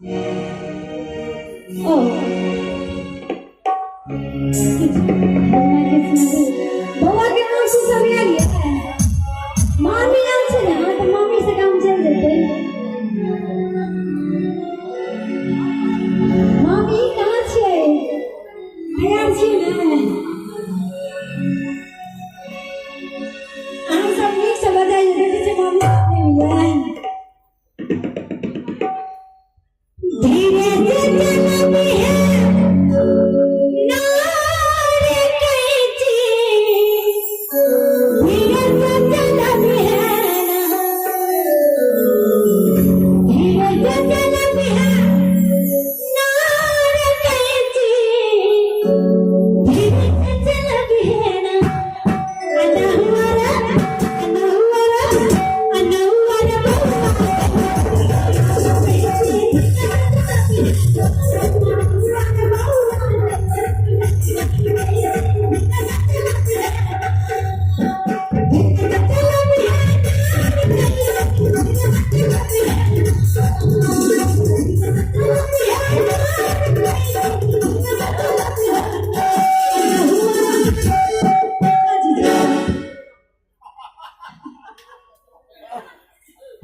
ओ बउआ के नाम से सब आ गया मामी नाम से ना तो मामी से काम चल देते मामी कहाँ छे तैयार छी ना हम सब नीक से बजाइए देखे से मामी नहीं मिला धीरे से चलती है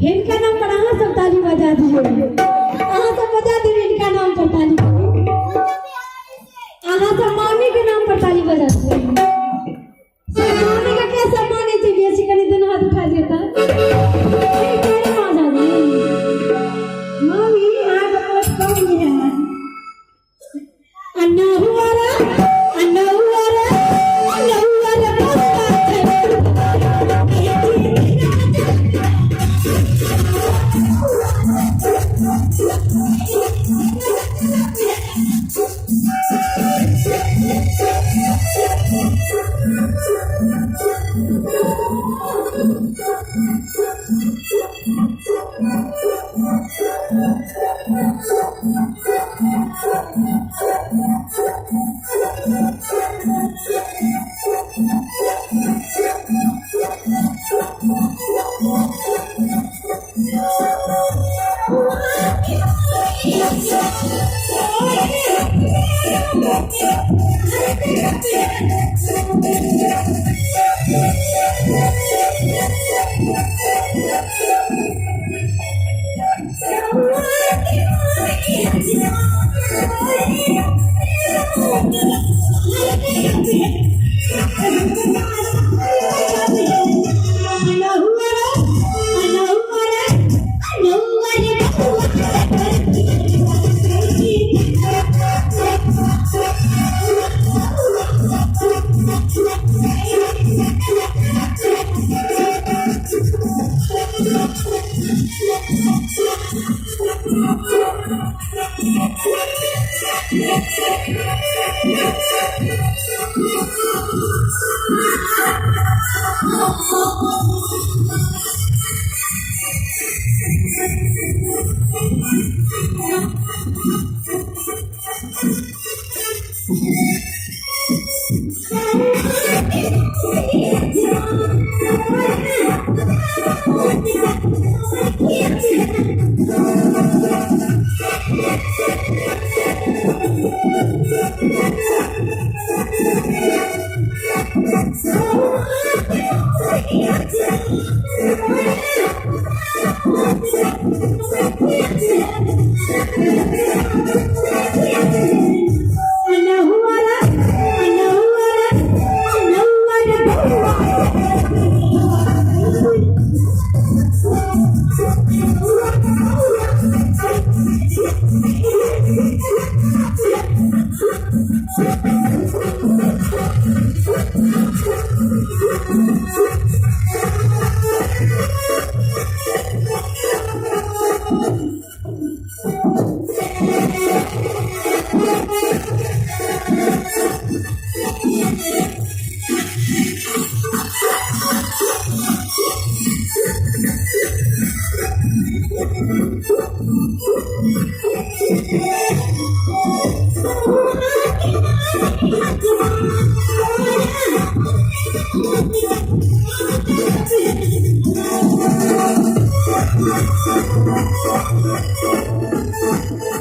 इनका नाम पर अहाँ सब ताली बजा दिए अहाँ सब बजा दिए इनका नाम पर ताली अहाँ सब मामी के नाम पर ताली बजा दिए मामी का क्या सम्मान है चलिए शिकनी दिन हाथ उठा देता मामी यहाँ तो बहुत कम है अन्ना हुआ Thank you.